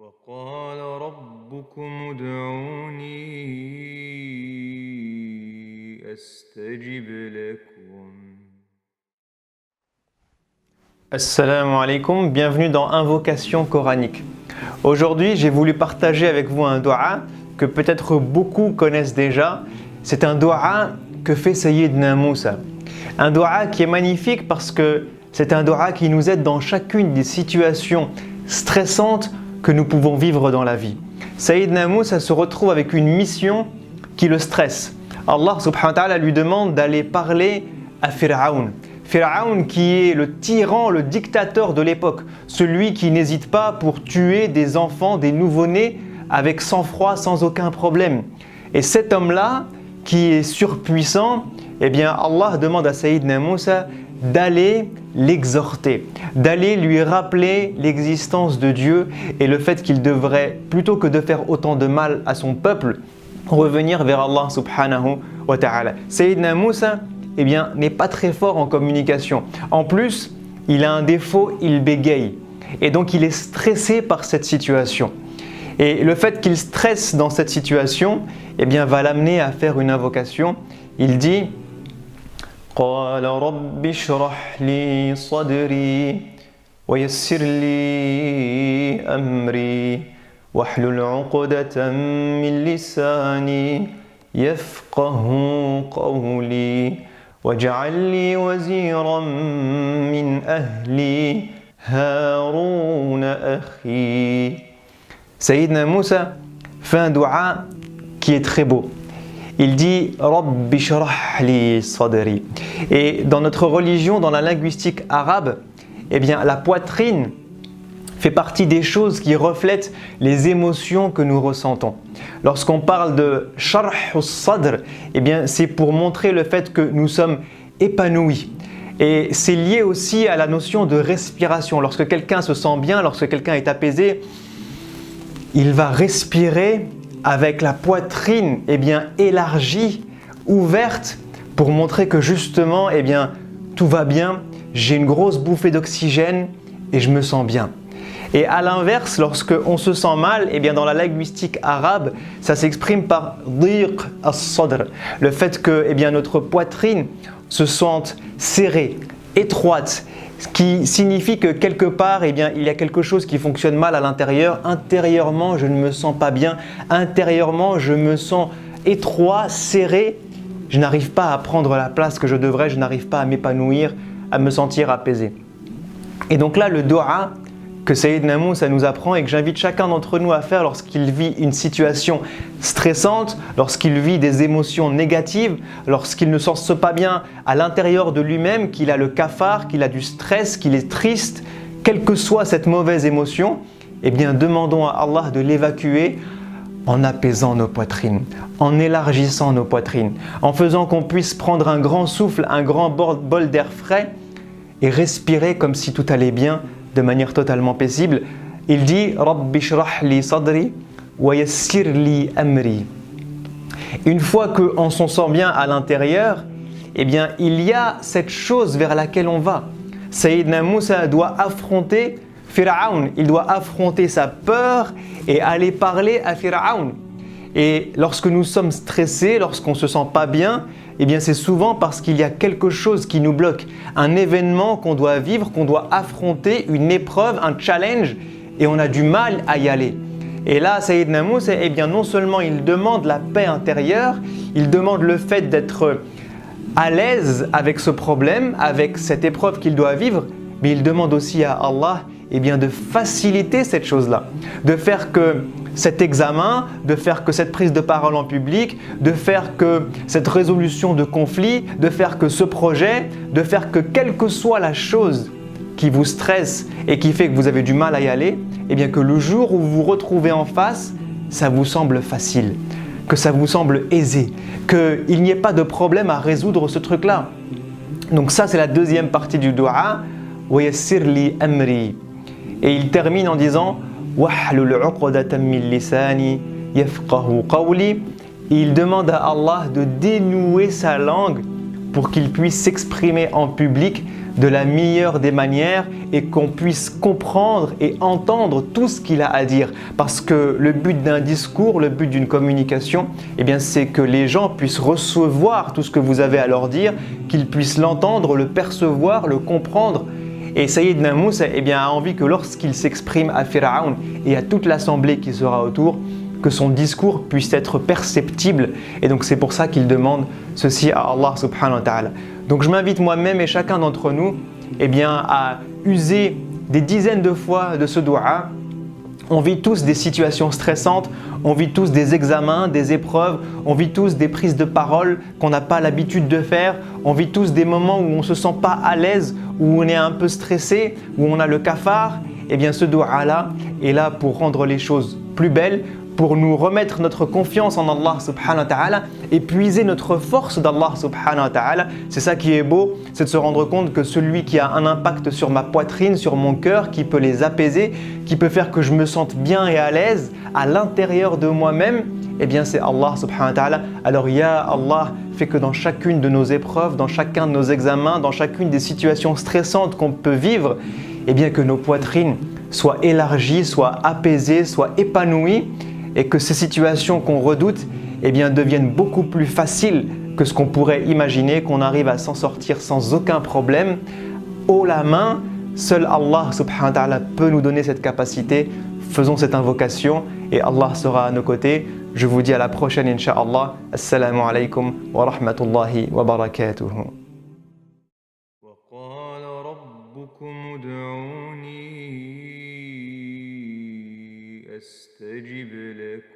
وقال ربكم ادعوني أستجب لكم. Assalamu alaikum, bienvenue dans Invocation coranique. Aujourd'hui, j'ai voulu partager avec vous un dua que peut-être beaucoup connaissent déjà. C'est un dua que fait Sayyidna Moussa. Un dua qui est magnifique parce que c'est un dua qui nous aide dans chacune des situations stressantes que nous pouvons vivre dans la vie. Sayyidna Moussa se retrouve avec une mission qui le stresse. Allah subhanahu wa ta'ala lui demande d'aller parler à Pharaon. Pharaon qui est le tyran, le dictateur de l'époque, celui qui n'hésite pas pour tuer des enfants, des nouveau-nés avec sang-froid, sans aucun problème. Et cet homme-là, qui est surpuissant, eh bien Allah demande à Sayyidna Moussa d'aller l'exhorter, d'aller lui rappeler l'existence de Dieu et le fait qu'il devrait, plutôt que de faire autant de mal à son peuple, revenir vers Allah subhanahu wa ta'ala. Sayyidna Moussa, eh bien, n'est pas très fort en communication. En plus, il a un défaut, il bégaye. Et donc, il est stressé par cette situation. Et le fait qu'il stresse dans cette situation, eh bien, va l'amener à faire une invocation. Il dit قال رب اشرح لي صدري ويسر لي أمري واحلل عقدة من لساني يفقه قولي واجعل لي وزيرا من أهلي هارون أخي. Sayyidna Moussa fait un dua qui est très beau. Il dit Rabbi shrah li sadri. Et dans notre religion, dans la linguistique arabe, eh bien, la poitrine fait partie des choses qui reflètent les émotions que nous ressentons. Lorsqu'on parle de sharh al-sadr, eh bien, c'est pour montrer le fait que nous sommes épanouis. Et c'est lié aussi à la notion de respiration. Lorsque quelqu'un se sent bien, lorsque quelqu'un est apaisé, il va respirer avec la poitrine eh bien, élargie, ouverte, pour montrer que justement, eh bien, tout va bien, j'ai une grosse bouffée d'oxygène et je me sens bien. Et à l'inverse, lorsque on se sent mal, eh bien, dans la linguistique arabe, ça s'exprime par diq as-sadr, le fait que eh bien, notre poitrine se sente serrée, étroite, ce qui signifie que quelque part, eh bien, il y a quelque chose qui fonctionne mal à l'intérieur. Intérieurement, je ne me sens pas bien. Intérieurement, je me sens étroit, serré. Je n'arrive pas à prendre la place que je devrais. Je n'arrive pas à m'épanouir, à me sentir apaisé. Et donc là, le dua que Sayyidna Moussa nous apprend et que j'invite chacun d'entre nous à faire lorsqu'il vit une situation stressante, lorsqu'il vit des émotions négatives, lorsqu'il ne se sent pas bien à l'intérieur de lui-même, qu'il a le cafard, qu'il a du stress, qu'il est triste, quelle que soit cette mauvaise émotion, eh bien demandons à Allah de l'évacuer en apaisant nos poitrines, en élargissant nos poitrines, en faisant qu'on puisse prendre un grand souffle, un grand bol d'air frais et respirer comme si tout allait bien, de manière totalement paisible. Il dit Rabbi shrah li sadri wa yassir li amri. Une fois qu'on s'en sent bien à l'intérieur, eh bien, il y a cette chose vers laquelle on va. Sayyidna Moussa doit affronter Pharaon, il doit affronter sa peur et aller parler à Pharaon. Et lorsque nous sommes stressés, lorsqu'on ne se sent pas bien, eh bien c'est souvent parce qu'il y a quelque chose qui nous bloque, un événement qu'on doit vivre, qu'on doit affronter, une épreuve, un challenge, et on a du mal à y aller. Et là, Sayyidna Moussa, eh bien non seulement il demande la paix intérieure, il demande le fait d'être à l'aise avec ce problème, avec cette épreuve qu'il doit vivre, mais il demande aussi à Allah eh bien, de faciliter cette chose-là, de faire que cet examen, de faire que cette prise de parole en public, de faire que cette résolution de conflit, de faire que ce projet, de faire que quelle que soit la chose qui vous stresse et qui fait que vous avez du mal à y aller, eh bien que le jour où vous vous retrouvez en face, ça vous semble facile, que ça vous semble aisé, qu'il n'y ait pas de problème à résoudre ce truc-là. Donc ça, c'est la deuxième partie du dua. Wa yassir li amri. Et il termine en disant wahlul uqdatan min lisani yafqahu qawli. Il demande à Allah de dénouer sa langue pour qu'il puisse s'exprimer en public de la meilleure des manières et qu'on puisse comprendre et entendre tout ce qu'il a à dire. Parce que le but d'un discours, le but d'une communication, eh bien, c'est que les gens puissent recevoir tout ce que vous avez à leur dire, qu'ils puissent l'entendre, le percevoir, le comprendre. Et Sayyidina Moussa a envie que lorsqu'il s'exprime à Pharaon et à toute l'assemblée qui sera autour, que son discours puisse être perceptible. Et donc c'est pour ça qu'il demande ceci à Allah subhanahu wa ta'ala. Donc je m'invite moi-même et chacun d'entre nous à user des dizaines de fois de ce dua. On vit tous des situations stressantes, on vit tous des examens, des épreuves, on vit tous des prises de parole qu'on n'a pas l'habitude de faire, on vit tous des moments où on ne se sent pas à l'aise, où on est un peu stressé, où on a le cafard. Ce dua-là est là pour rendre les choses plus belles, pour nous remettre notre confiance en Allah subhanahu wa ta'ala et puiser notre force d'Allah subhanahu wa ta'ala. C'est ça qui est beau, c'est de se rendre compte que celui qui a un impact sur ma poitrine, sur mon cœur, qui peut les apaiser, qui peut faire que je me sente bien et à l'aise à l'intérieur de moi-même, c'est Allah subhanahu wa ta'ala. Alors ya Allah, fait que dans chacune de nos épreuves, dans chacun de nos examens, dans chacune des situations stressantes qu'on peut vivre, que nos poitrines soient élargies, soient apaisées, soient épanouies, et que ces situations qu'on redoute deviennent beaucoup plus faciles que ce qu'on pourrait imaginer, qu'on arrive à s'en sortir sans aucun problème. Haut la main, seul Allah subhanahu wa ta'ala peut nous donner cette capacité. Faisons cette invocation et Allah sera à nos côtés. Je vous dis à la prochaine, incha'Allah. Assalamu alaikum wa rahmatullahi wa barakatuh. وقال ربكم ادعوني أستجب لكم